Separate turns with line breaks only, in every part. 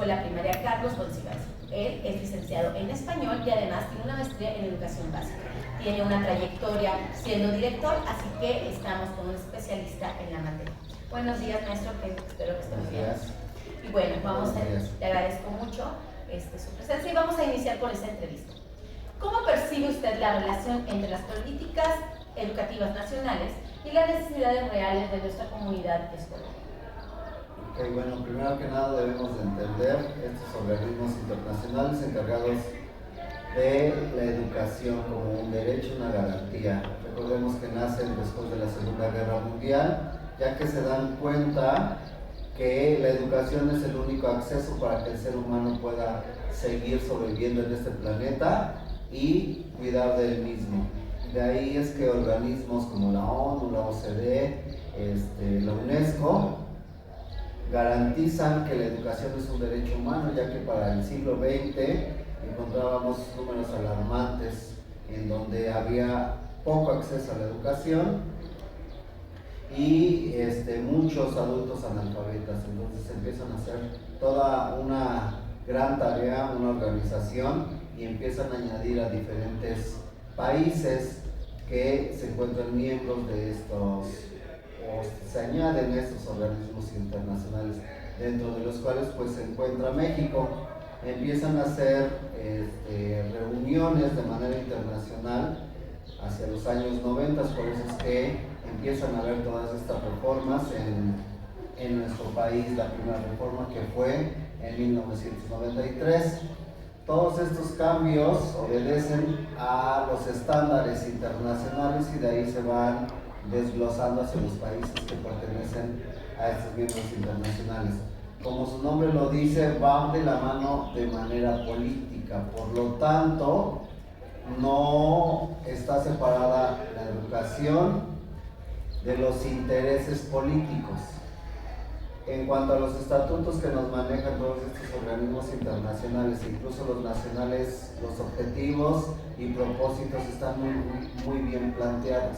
Escuela Primaria Carlos Monsiváis. Él es licenciado en español y además tiene una maestría en educación básica. Tiene una trayectoria siendo director, así que estamos con un especialista en la materia. Buenos días, maestro, que espero que esté muy bien. Y bueno, le agradezco mucho su presencia y vamos a iniciar con esta entrevista. ¿Cómo percibe usted la relación entre las políticas educativas nacionales y las necesidades reales de nuestra comunidad escolar?
Bueno, primero que nada debemos de entender estos organismos internacionales encargados de la educación como un derecho, una garantía. Recordemos que nacen después de la Segunda Guerra Mundial, ya que se dan cuenta que la educación es el único acceso para que el ser humano pueda seguir sobreviviendo en este planeta y cuidar del mismo. De ahí es que organismos como la ONU, la OCDE, la UNESCO garantizan que la educación es un derecho humano, ya que para el siglo XX encontrábamos números alarmantes en donde había poco acceso a la educación y muchos adultos analfabetas. Entonces empiezan a hacer toda una gran tarea, una organización, y empiezan a añadir a diferentes países que se encuentran miembros de estos, o se añaden a estos organismos internacionales, dentro de los cuales pues se encuentra México. Empiezan a hacer reuniones de manera internacional hacia los años 90, por eso es que empiezan a haber todas estas reformas en nuestro país. La primera reforma que fue en 1993. Todos estos cambios obedecen a los estándares internacionales y de ahí se van desglosando hacia los países que pertenecen a estos miembros internacionales. Como su nombre lo dice, van de la mano de manera política, por lo tanto, no está separada la educación de los intereses políticos. En cuanto a los estatutos que nos manejan todos estos organismos internacionales, incluso los nacionales, los objetivos y propósitos están muy bien planteados.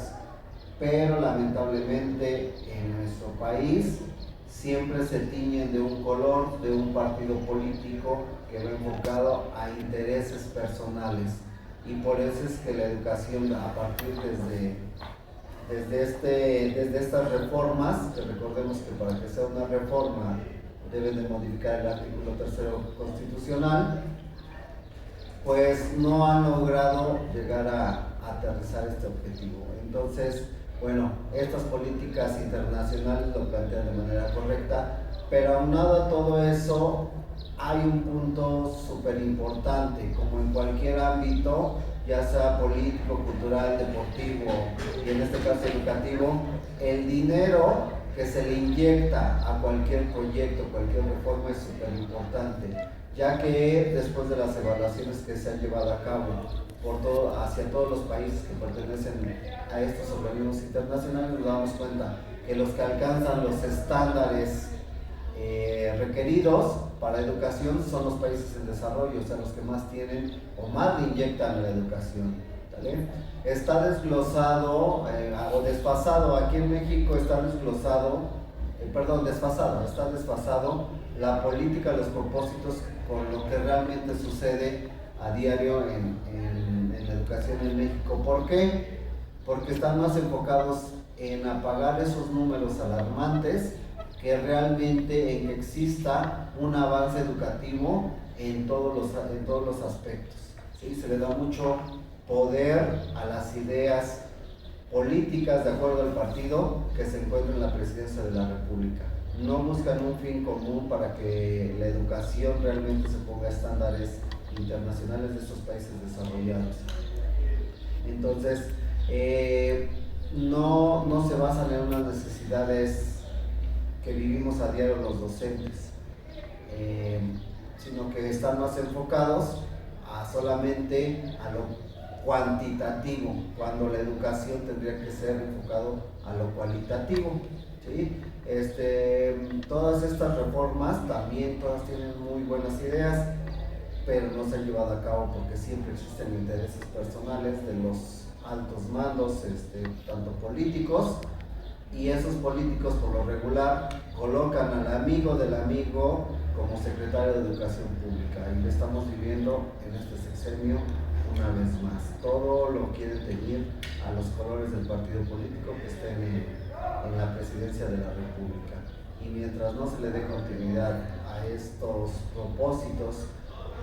Pero lamentablemente en nuestro país siempre se tiñen de un color, de un partido político que va enfocado a intereses personales. Y por eso es que la educación, a partir desde estas reformas, que recordemos que para que sea una reforma deben de modificar el artículo 3º constitucional, pues no han logrado llegar a aterrizar este objetivo. Entonces, bueno, estas políticas internacionales lo plantean de manera correcta, pero aunado a todo eso, hay un punto súper importante, como en cualquier ámbito, ya sea político, cultural, deportivo y en este caso educativo, el dinero que se le inyecta a cualquier proyecto, cualquier reforma es súper importante, ya que después de las evaluaciones que se han llevado a cabo hacia todos los países que pertenecen a estos organismos internacionales, nos damos cuenta que los que alcanzan los estándares requeridos para educación son los países en desarrollo, o sea, los que más tienen o más le inyectan a la educación, ¿vale? Está desglosado o desfasado, aquí en México está desglosado, está desfasado la política, los propósitos con lo que realmente sucede a diario en la educación en México. ¿Por qué? Porque están más enfocados en apagar esos números alarmantes que realmente en que exista un avance educativo en todos los aspectos. ¿Sí? Se le da mucho poder a las ideas políticas de acuerdo al partido que se encuentra en la presidencia de la República. No buscan un fin común para que la educación realmente se ponga a estándares internacionales de estos países desarrollados. Entonces, no se basan en unas necesidades que vivimos a diario los docentes, sino que están más enfocados solamente a lo cuantitativo, cuando la educación tendría que ser enfocado a lo cualitativo. ¿Sí? Todas estas reformas también todas tienen muy buenas ideas, pero no se han llevado a cabo porque siempre existen intereses personales de los altos mandos, tanto políticos y esos políticos por lo regular colocan al amigo del amigo como secretario de Educación Pública, y lo estamos viviendo en este sexenio una vez más. Todo lo quieren teñir a los colores del partido político que esté en la presidencia de la República, y mientras no se le dé continuidad a estos propósitos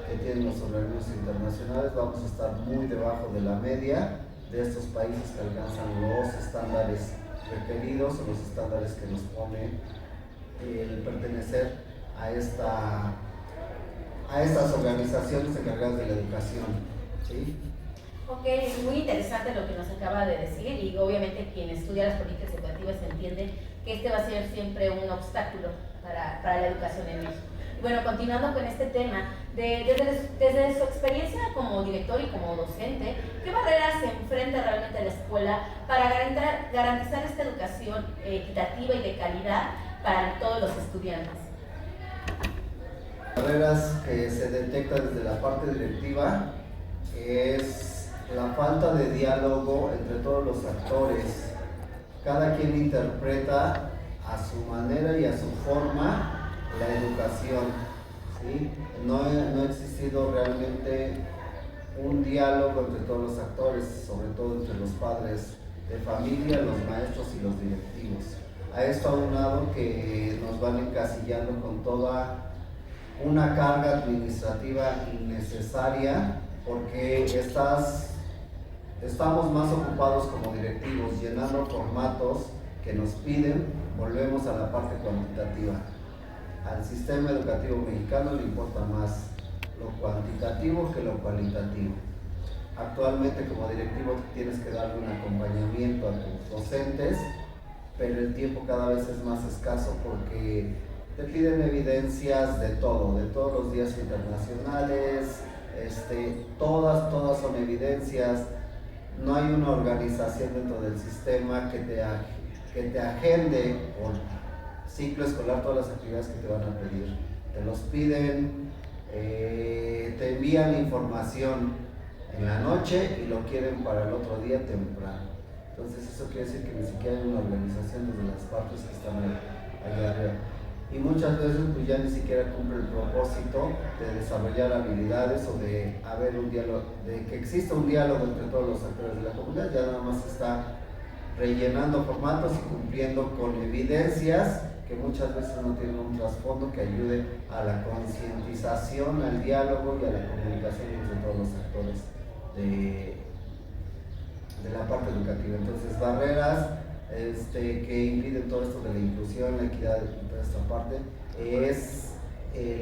que tienen los organismos internacionales, vamos a estar muy debajo de la media de estos países que alcanzan los estándares requeridos o los estándares que nos pone el pertenecer a estas organizaciones encargadas de la educación, ¿sí?
Ok, es muy interesante lo que nos acaba de decir, y obviamente quien estudia las políticas educativas entiende que este va a ser siempre un obstáculo para la educación en México. Bueno, continuando con este tema, desde su experiencia como director y como docente, ¿qué barreras se enfrenta realmente a la escuela para garantizar esta educación equitativa y de calidad para todos los estudiantes?
Barreras que se detectan desde la parte directiva es la falta de diálogo entre todos los actores. Cada quien interpreta a su manera y a su forma la educación, ¿sí? No ha existido realmente un diálogo entre todos los actores, sobre todo entre los padres de familia, los maestros y los directivos. A esto aunado que nos van encasillando con toda una carga administrativa innecesaria, porque estamos más ocupados como directivos llenando formatos que nos piden. Volvemos a la parte cuantitativa. Al sistema educativo mexicano le importa más lo cuantitativo que lo cualitativo. Actualmente como directivo tienes que darle un acompañamiento a tus docentes, pero el tiempo cada vez es más escaso porque te piden evidencias de todo, de todos los días internacionales, todas son evidencias. No hay una organización dentro del sistema que te agende por ciclo escolar todas las actividades que te van a pedir. Te los piden, te envían la información en la noche y lo quieren para el otro día temprano. Entonces eso quiere decir que ni siquiera hay una organización desde las partes que están allá arriba. Y muchas veces pues ya ni siquiera cumple el propósito de desarrollar habilidades o de haber un diálogo, de que exista un diálogo entre todos los actores de la comunidad. Ya nada más está rellenando formatos y cumpliendo con evidencias que muchas veces no tienen un trasfondo que ayude a la concientización, al diálogo y a la comunicación entre todos los actores de la parte educativa. Entonces, barreras que impiden todo esto de la inclusión, la equidad y toda esta parte es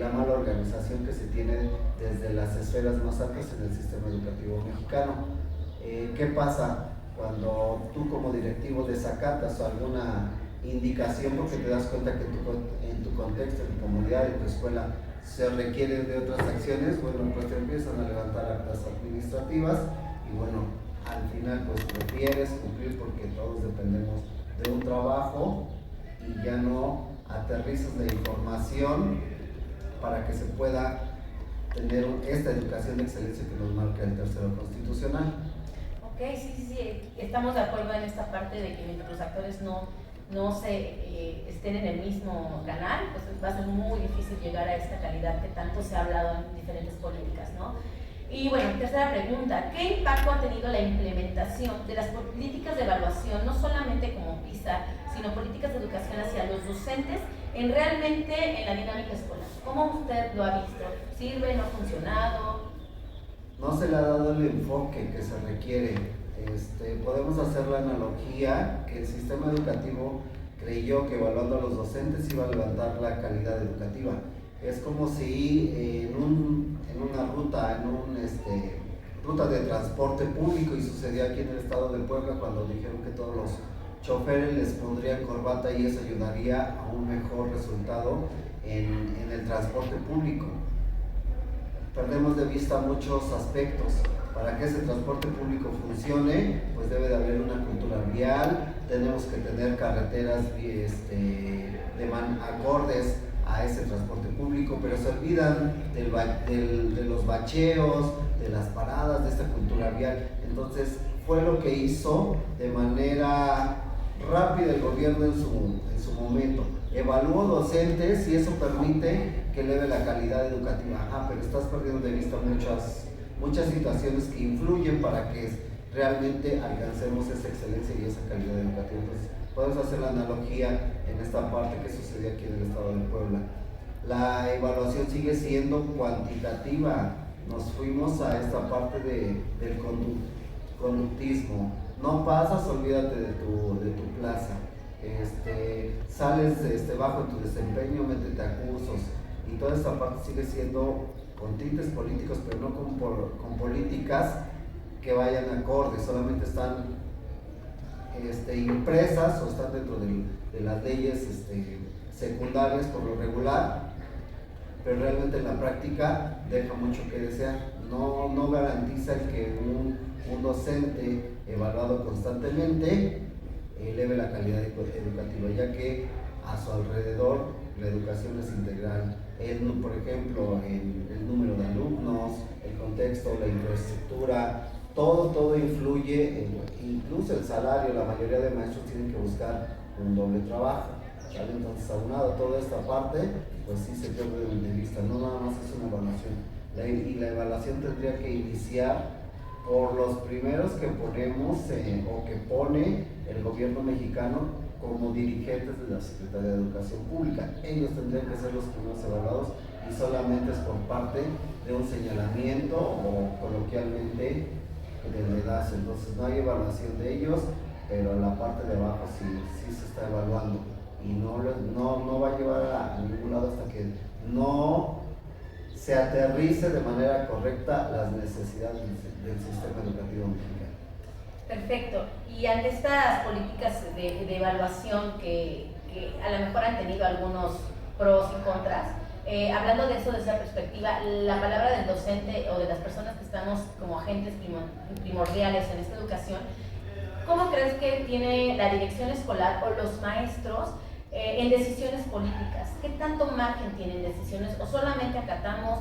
la mala organización que se tiene desde las esferas más altas en el sistema educativo mexicano. ¿Qué pasa cuando tú como directivo desacatas alguna indicación porque te das cuenta que en tu contexto, en tu comunidad, en tu escuela se requieren de otras acciones? Bueno, pues te empiezan a levantar actas administrativas y bueno, al final pues prefieres cumplir porque todos dependemos de un trabajo y ya no aterrizas la información para que se pueda tener esta educación de excelencia que nos marca el tercero constitucional.
Ok, sí, estamos de acuerdo en esta parte de que mientras los actores no estén en el mismo canal, pues va a ser muy difícil llegar a esta calidad que tanto se ha hablado en diferentes políticas, ¿no? Y bueno, tercera pregunta, ¿qué impacto ha tenido la implementación de las políticas de evaluación, no solamente como PISA, sino políticas de educación hacia los docentes en realmente en la dinámica escolar? ¿Cómo usted lo ha visto? ¿Sirve? ¿No ha funcionado?
No se le ha dado el enfoque que se requiere. Podemos hacer la analogía que el sistema educativo creyó que evaluando a los docentes iba a levantar la calidad educativa. Es como si en una ruta, ruta de transporte público, y sucedió aquí en el estado de Puebla cuando dijeron que todos los choferes les pondrían corbata y eso ayudaría a un mejor resultado en el transporte público. Perdemos de vista muchos aspectos. Para que ese transporte público funcione, pues debe de haber una cultura vial, tenemos que tener carreteras acordes a ese transporte público, pero se olvidan de los bacheos, de las paradas, de esta cultura vial. Entonces fue lo que hizo de manera rápida el gobierno en su momento. Evalúo docentes y eso permite que eleve la calidad educativa. Ajá, pero estás perdiendo de vista muchas situaciones que influyen para que realmente alcancemos esa excelencia y esa calidad educativa. Entonces, podemos hacer la analogía en esta parte que sucedió aquí en el estado de Puebla. La evaluación sigue siendo cuantitativa. Nos fuimos a esta parte del conductismo. No pasas, olvídate de tu plaza. Sales bajo en tu desempeño, métete a cursos. Y toda esta parte sigue siendo con tintes políticos, pero no con políticas que vayan acordes, solamente están impresas o están dentro de las leyes secundarias por lo regular, pero realmente en la práctica deja mucho que desear. No garantiza el que un docente evaluado constantemente eleve la calidad educativa, ya que a su alrededor la educación es integral. Por ejemplo, el número de alumnos, el contexto, la infraestructura, todo influye, incluso el salario. La mayoría de maestros tienen que buscar un doble trabajo, ¿vale? Entonces, aunado toda esta parte, pues sí se pierde de vista, no nada más es una evaluación. Y la evaluación tendría que iniciar por los primeros que ponemos o que pone el gobierno mexicano como dirigentes de la Secretaría de Educación Pública. Ellos tendrían que ser los primeros evaluados y solamente es por parte de un señalamiento o coloquialmente del dedazo. Entonces no hay evaluación de ellos, pero la parte de abajo sí se está evaluando y no va a llevar a ningún lado hasta que no se aterrice de manera correcta las necesidades del sistema educativo mexicano.
Perfecto. Y ante estas políticas de evaluación que a lo mejor han tenido algunos pros y contras, hablando de eso, de esa perspectiva, la palabra del docente o de las personas que estamos como agentes primordiales en esta educación, ¿cómo crees que tiene la dirección escolar o los maestros en decisiones políticas? ¿Qué tanto margen tienen decisiones o solamente acatamos?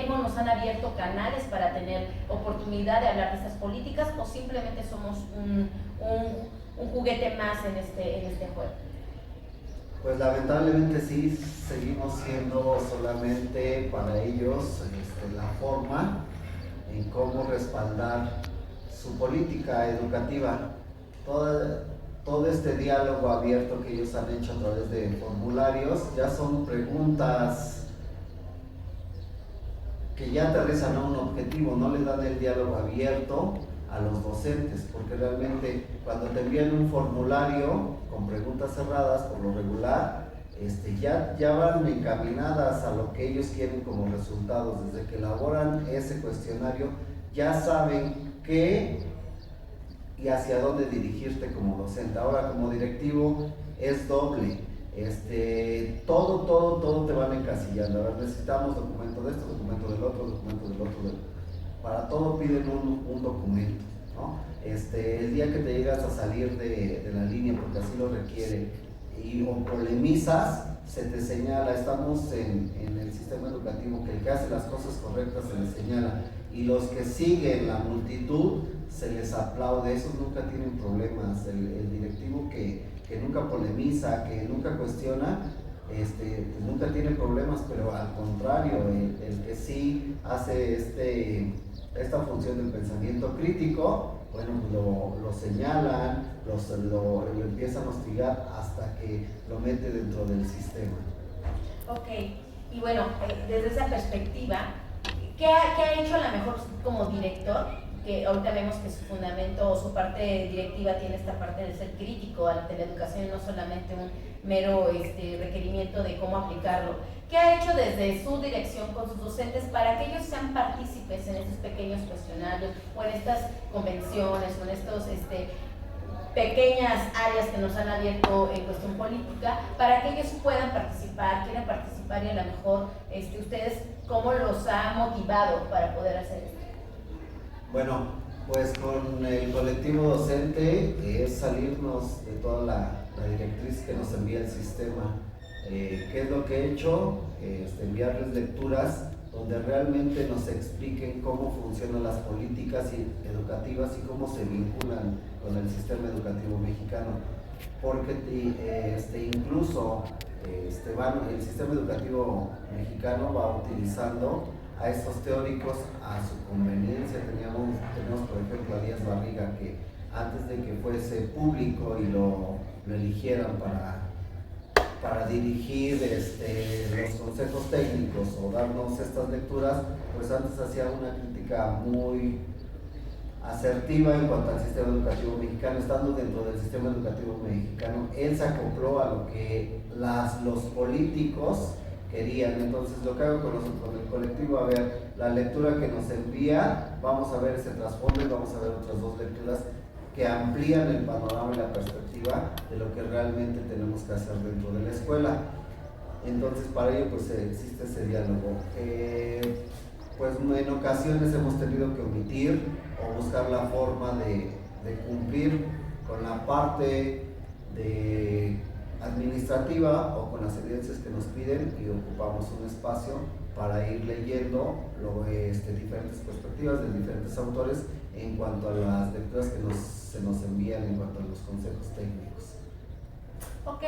Nos han abierto canales para tener oportunidad de hablar de estas políticas o simplemente somos un juguete más en este juego?
Pues lamentablemente sí, seguimos siendo solamente para ellos la forma en cómo respaldar su política educativa. Todo este diálogo abierto que ellos han hecho a través de formularios ya son preguntas que ya aterrizan a un objetivo, no les dan el diálogo abierto a los docentes, porque realmente cuando te envían un formulario con preguntas cerradas, por lo regular, ya van encaminadas a lo que ellos quieren como resultados. Desde que elaboran ese cuestionario, ya saben qué y hacia dónde dirigirte como docente. Ahora, como directivo, es doble. Todo te van encasillando. A ver, necesitamos documento de esto, documento del otro, documento del otro. Para todo piden un documento, ¿no? El día que te llegas a salir de la línea, porque así lo requiere, o polemizas, se te señala. Estamos en el sistema educativo que el que hace las cosas correctas se le señala, y los que siguen la multitud se les aplaude. Esos nunca tienen problemas. El directivo que nunca polemiza, que nunca cuestiona, pues nunca tiene problemas, pero al contrario, el que sí hace esta función del pensamiento crítico, bueno, lo señalan, lo empiezan a hostigar hasta que lo mete dentro del sistema.
Ok, y bueno, desde esa perspectiva, ¿qué ha hecho a lo mejor como director? Que ahorita vemos que su fundamento o su parte directiva tiene esta parte de ser crítico ante la educación y no solamente un mero requerimiento de cómo aplicarlo. ¿Qué ha hecho desde su dirección con sus docentes para que ellos sean partícipes en estos pequeños cuestionarios o en estas convenciones o en estos pequeñas áreas que nos han abierto en cuestión política, para que ellos puedan participar, quieran participar y a lo mejor ustedes cómo los ha motivado para poder hacer esto?
Bueno, pues con el colectivo docente es salirnos de toda la directriz que nos envía el sistema. ¿Qué es lo que he hecho? Enviarles lecturas donde realmente nos expliquen cómo funcionan las políticas educativas y cómo se vinculan con el sistema educativo mexicano. porque incluso el sistema educativo mexicano va utilizando a estos teóricos a su conveniencia. Tenemos por ejemplo a Díaz Barriga, que antes de que fuese público y lo eligieran para dirigir los consejos técnicos o darnos estas lecturas, pues antes hacía una crítica muy asertiva en cuanto al sistema educativo mexicano. Estando dentro del sistema educativo mexicano, él se acopló a lo que los políticos querían. Entonces lo que hago con el colectivo, a ver, la lectura que nos envía, vamos a ver ese trasfondo y vamos a ver otras dos lecturas que amplían el panorama y la perspectiva de lo que realmente tenemos que hacer dentro de la escuela. Entonces para ello pues existe ese diálogo. Pues en ocasiones hemos tenido que omitir o buscar la forma de cumplir con la parte administrativa o con las evidencias que nos piden, y ocupamos un espacio para ir leyendo diferentes perspectivas de diferentes autores en cuanto a las lecturas que se nos envían en cuanto a los consejos técnicos.
Ok,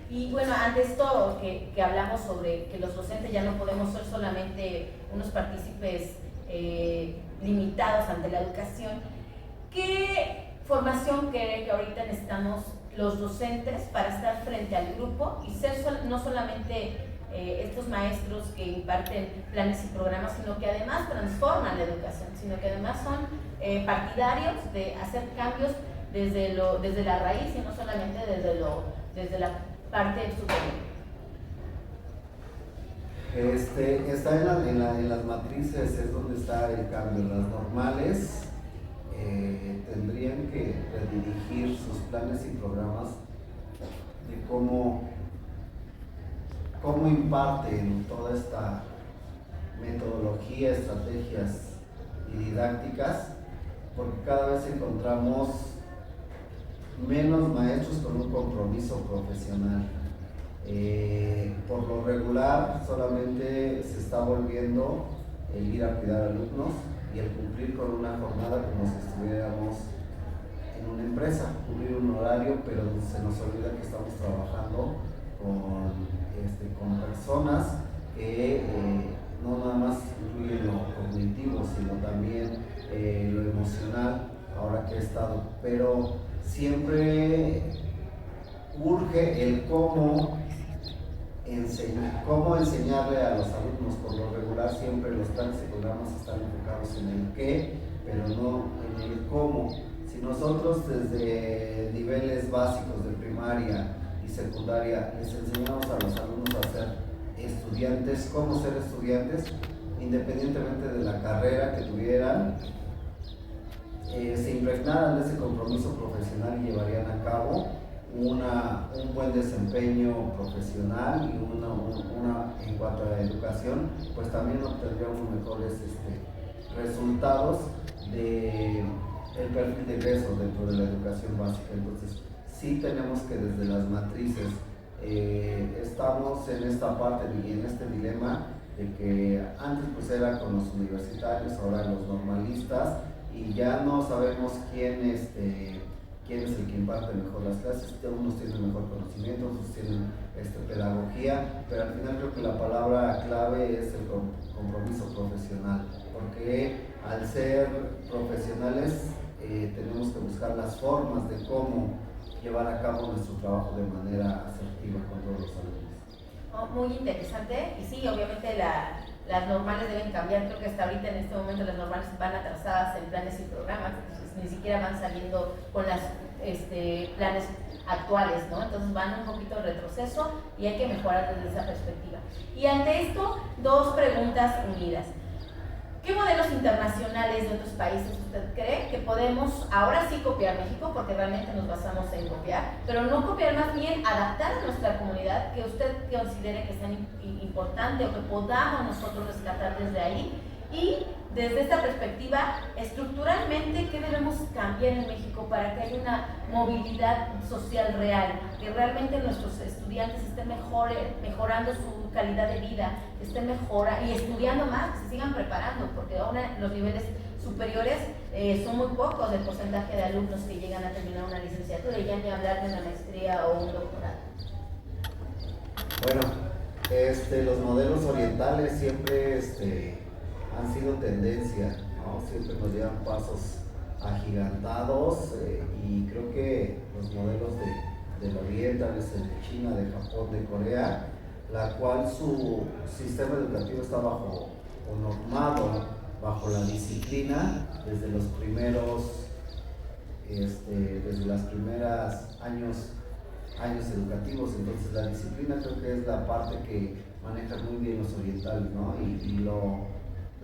y bueno, ante esto que hablamos sobre que los docentes ya no podemos ser solamente unos partícipes limitados ante la educación, ¿qué formación cree que ahorita necesitamos los docentes para estar frente al grupo y ser no solamente estos maestros que imparten planes y programas, sino que además transforman la educación, sino que además son partidarios de hacer cambios desde la raíz y no solamente desde la parte superior?
Está en las matrices, es donde está el cambio. Las normales tendrían que redirigir sus planes y programas de cómo imparten toda esta metodología, estrategias y didácticas, porque cada vez encontramos menos maestros con un compromiso profesional. Por lo regular solamente se está volviendo el ir a cuidar alumnos y el cumplir con una jornada como si estuviéramos en una empresa, cumplir un horario, pero se nos olvida que estamos trabajando con personas que no nada más incluyen lo cognitivo, sino también lo emocional, ahora que he estado, pero siempre urge el cómo enseñarle a los alumnos. Por lo regular siempre los planes y programas están enfocados en el qué, pero no en el cómo. Si nosotros desde niveles básicos de primaria y secundaria les enseñamos a los alumnos a ser estudiantes, cómo ser estudiantes, independientemente de la carrera que tuvieran, se impregnaran de ese compromiso profesional y llevarían a cabo un buen desempeño profesional y una en cuanto a la educación, pues también obtendríamos mejores resultados del perfil de egreso dentro de la educación básica. Entonces sí tenemos que desde las matrices estamos en esta parte y en este dilema de que antes pues era con los universitarios, ahora los normalistas, y ya no sabemos quién es el que imparte mejor las clases. Unos tienen mejor conocimiento, otros tienen pedagogía, pero al final creo que la palabra clave es el compromiso profesional, porque al ser profesionales tenemos que buscar las formas de cómo llevar a cabo nuestro trabajo de manera asertiva con todos los alumnos.
Muy interesante, y sí, obviamente las normales deben cambiar. Creo que hasta ahorita en este momento las normales van atrasadas en planes y programas, entonces ni siquiera van saliendo con las planes actuales, ¿no? Entonces van un poquito en retroceso y hay que mejorar desde esa perspectiva. Y ante esto, dos preguntas unidas. ¿Qué modelos internacionales de otros países usted cree que podemos ahora sí copiar México? Porque realmente nos basamos en copiar, pero no copiar, más bien adaptar a nuestra comunidad, que usted considere que sea importante o que podamos nosotros rescatar desde ahí. Y desde esta perspectiva, estructuralmente, ¿qué debemos cambiar en México para que haya una movilidad social real? Que realmente nuestros estudiantes estén mejorando su calidad de vida, estén y estudiando más, que se sigan preparando, porque ahora los niveles superiores, son muy pocos el porcentaje de alumnos que llegan a terminar una licenciatura y ya ni hablar de una maestría o un doctorado.
Bueno, los modelos orientales siempre han sido tendencia, ¿no? Siempre nos llevan pasos agigantados y creo que los modelos del oriente, el de China, de Japón, de Corea, la cual su sistema educativo está bajo o normado bajo la disciplina desde los primeros, desde las primeras años educativos. Entonces la disciplina creo que es la parte que manejan muy bien los orientales, ¿no? Y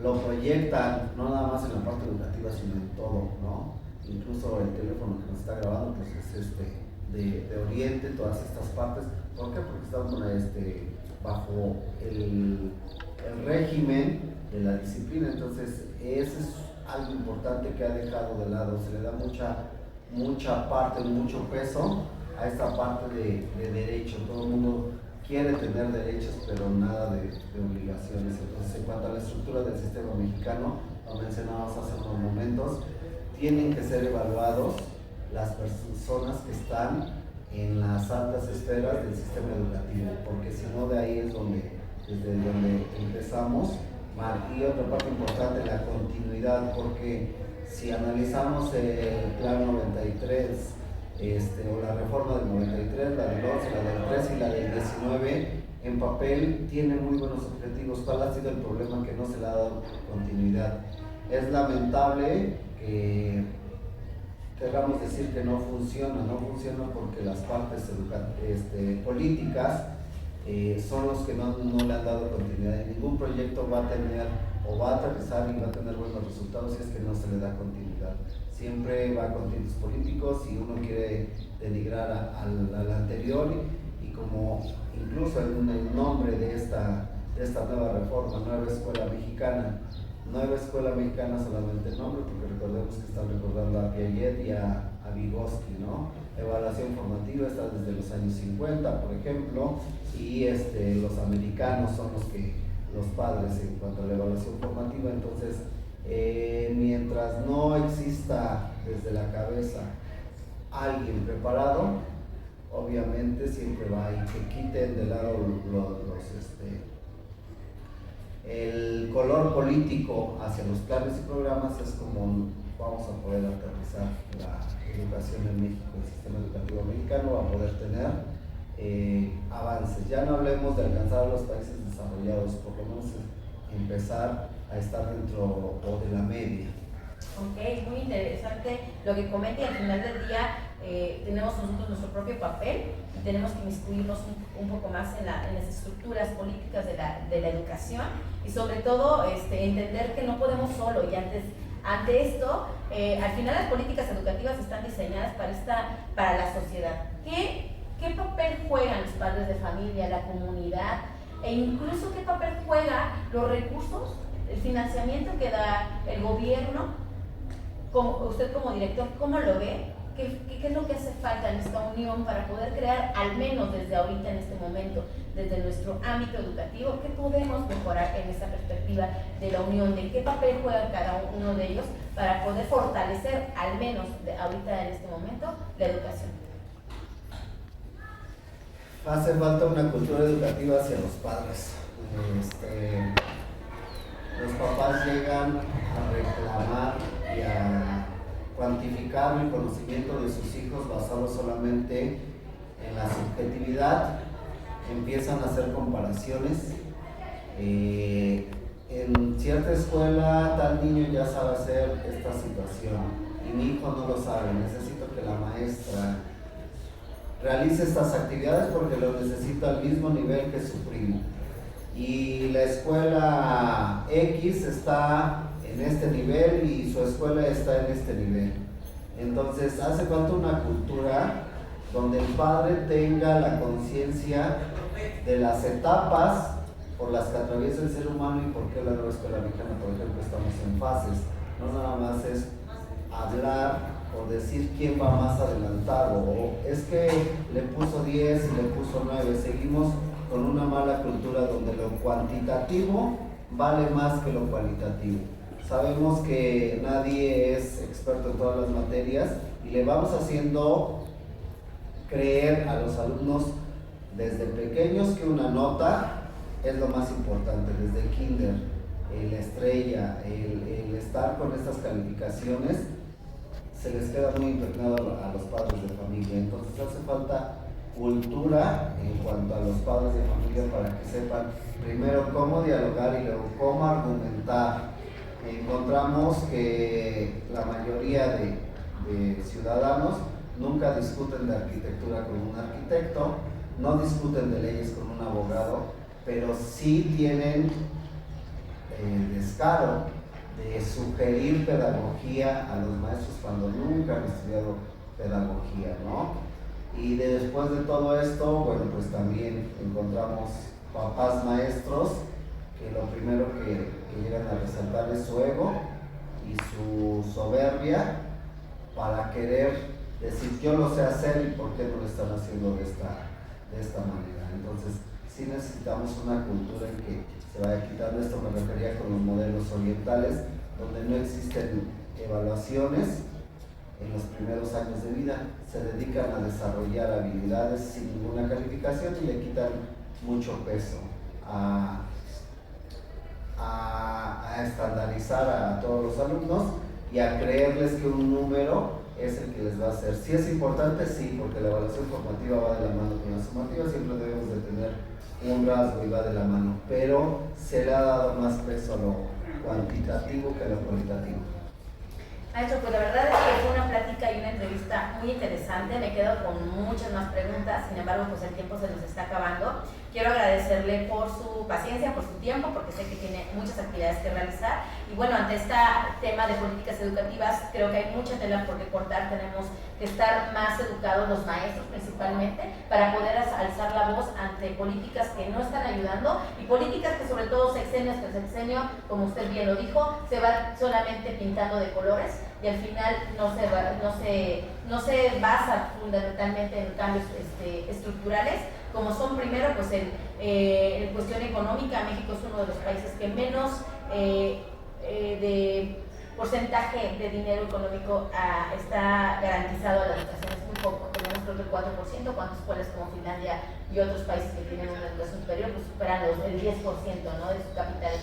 lo proyectan no nada más en la parte educativa, sino en todo, ¿no? Incluso el teléfono que nos está grabando pues es de Oriente, todas estas partes. ¿Por qué? Porque estamos bajo el régimen de la disciplina. Entonces eso es algo importante que ha dejado de lado. Se le da mucha parte, mucho peso a esta parte de derecho. Todo el mundo quiere tener derechos, pero nada de obligaciones. Entonces, en cuanto a la estructura del sistema mexicano, lo mencionábamos hace unos momentos, tienen que ser evaluados las personas que están en las altas esferas del sistema educativo, porque si no, de ahí es desde donde empezamos. Y otra parte importante, la continuidad, porque si analizamos el Plan 93, o la reforma del 93, la del 11, la del 13 y la del 19, en papel tiene muy buenos objetivos. ¿Cuál ha sido el problema? Que no se le ha dado continuidad. Es lamentable que queramos decir que no funciona porque las partes políticas son los que no le han dado continuidad. Y ningún proyecto va a tener o va a aterrizar y va a tener buenos resultados si es que no se le da continuidad. Siempre va con tintes políticos y uno quiere denigrar al anterior y como incluso en el nombre de esta nueva reforma, Nueva Escuela Mexicana, Nueva Escuela Mexicana solamente el nombre, porque recordemos que están recordando a Piaget y a Vygotsky, ¿no? Evaluación formativa está desde los años 50, por ejemplo, y los americanos son los padres en cuanto a la evaluación formativa. Entonces, mientras no exista desde la cabeza alguien preparado, obviamente siempre va y que quiten de lado el color político hacia los planes y programas. Es como vamos a poder aterrizar la educación en México, el sistema educativo mexicano va a poder tener avances. Ya no hablemos de alcanzar a los países desarrollados, por lo menos empezar a estar dentro o de la media.
Ok, muy interesante lo que comenta, y al final del día tenemos nosotros nuestro propio papel y tenemos que inmiscuirnos un poco más en las estructuras políticas de la educación y sobre todo entender que no podemos solo. Y ante esto, al final las políticas educativas están diseñadas para la sociedad. ¿Qué papel juegan los padres de familia, la comunidad, e incluso qué papel juegan los recursos, el financiamiento que da el gobierno? Usted como director, ¿cómo lo ve? ¿Qué es lo que hace falta en esta unión para poder crear, al menos desde ahorita, en este momento, desde nuestro ámbito educativo, qué podemos mejorar en esta perspectiva de la unión, de qué papel juega cada uno de ellos para poder fortalecer, al menos ahorita en este momento, la educación?
Hace falta una cultura educativa hacia los padres. Los papás llegan a reclamar y a cuantificar el conocimiento de sus hijos basado solamente en la subjetividad. Empiezan a hacer comparaciones. En cierta escuela tal niño ya sabe hacer esta situación y mi hijo no lo sabe. Necesito que la maestra realice estas actividades porque lo necesita al mismo nivel que su primo. Y la escuela X está en este nivel y su escuela está en este nivel. Entonces hace falta una cultura donde el padre tenga la conciencia de las etapas por las que atraviesa el ser humano y por qué la Nueva Escuela Mexicana, por ejemplo, estamos en fases. No nada más es hablar o decir quién va más adelantado, o es que le puso 10 y le puso 9. Seguimos con una mala cultura donde lo cuantitativo vale más que lo cualitativo. Sabemos que nadie es experto en todas las materias y le vamos haciendo creer a los alumnos desde pequeños que una nota es lo más importante, desde kinder, la estrella, el estar con estas calificaciones, se les queda muy impregnado a los padres de familia. Entonces hace falta cultura en cuanto a los padres de familia para que sepan primero cómo dialogar y luego cómo argumentar. Encontramos que la mayoría de ciudadanos nunca discuten de arquitectura con un arquitecto, no discuten de leyes con un abogado, pero sí tienen el descaro de sugerir pedagogía a los maestros cuando nunca han estudiado pedagogía, ¿no? Y después de todo esto, bueno, pues también encontramos papás maestros que lo primero que llegan a resaltar es su ego y su soberbia para querer decir yo lo sé hacer y por qué no lo están haciendo de esta manera. Entonces sí necesitamos una cultura en que se vaya quitando esto. Me refería con los modelos orientales, donde no existen evaluaciones en los primeros años de vida, se dedican a desarrollar habilidades sin ninguna calificación y le quitan mucho peso a estandarizar a todos los alumnos y a creerles que un número es el que les va a hacer. Sí es importante, sí, porque la evaluación formativa va de la mano con la sumativa, siempre debemos de tener un rasgo y va de la mano, pero se le ha dado más peso a lo cuantitativo que a lo cualitativo.
Maestro, pues la verdad es que fue una plática y una entrevista muy interesante, me quedo con muchas más preguntas, sin embargo pues el tiempo se nos está acabando. Quiero agradecerle por su paciencia, por su tiempo, porque sé que tiene muchas actividades que realizar. Y bueno, ante este tema de políticas educativas, creo que hay mucha tela por cortar. Tenemos que estar más educados los maestros principalmente para poder alzar la voz ante políticas que no están ayudando y políticas que sobre todo sexenio tras sexenio, como usted bien lo dijo, se va solamente pintando de colores y al final no se basa fundamentalmente en cambios estructurales, como son primero pues en cuestión económica. México es uno de los países que menos de porcentaje de dinero económico está garantizado a la educación, es muy poco, tenemos creo que el 4%, cuando escuelas como Finlandia y otros países que tienen una educación superior pues superan el 10%, ¿no?, de su capital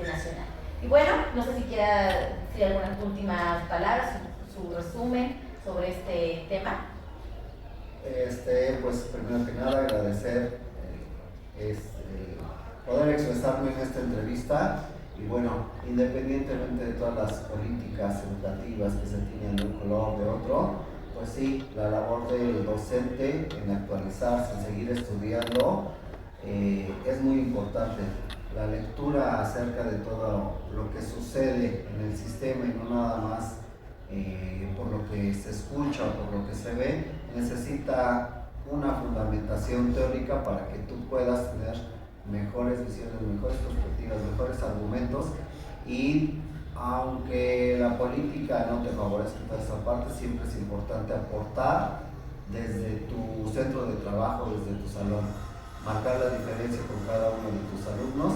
nacional. Y bueno, no sé si quiera decir algunas últimas palabras, su resumen sobre este tema.
Pues primero que nada agradecer poder expresarme en esta entrevista y bueno, independientemente de todas las políticas educativas que se tienen de un color o de otro, pues sí, la labor del docente en actualizarse, en seguir estudiando es muy importante. La lectura acerca de todo lo que sucede en el sistema y no nada más por lo que se escucha o por lo que se ve, necesita una fundamentación teórica para que tú puedas tener mejores visiones, mejores perspectivas, mejores argumentos y aunque la política no te favorezca en toda esa parte, siempre es importante aportar desde tu centro de trabajo, desde tu salón, marcar la diferencia con cada uno de tus alumnos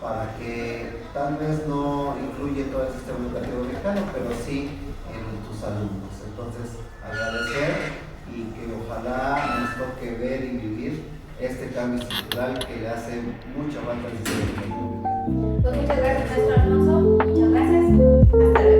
para que tal vez no influye en todo el sistema educativo mexicano, pero sí en tus alumnos. Entonces, agradecer y que ojalá nos toque ver y vivir este cambio estructural que le hace mucha falta al sistema educativo.
Pues muchas gracias, maestro Alfonso, muchas gracias, hasta luego.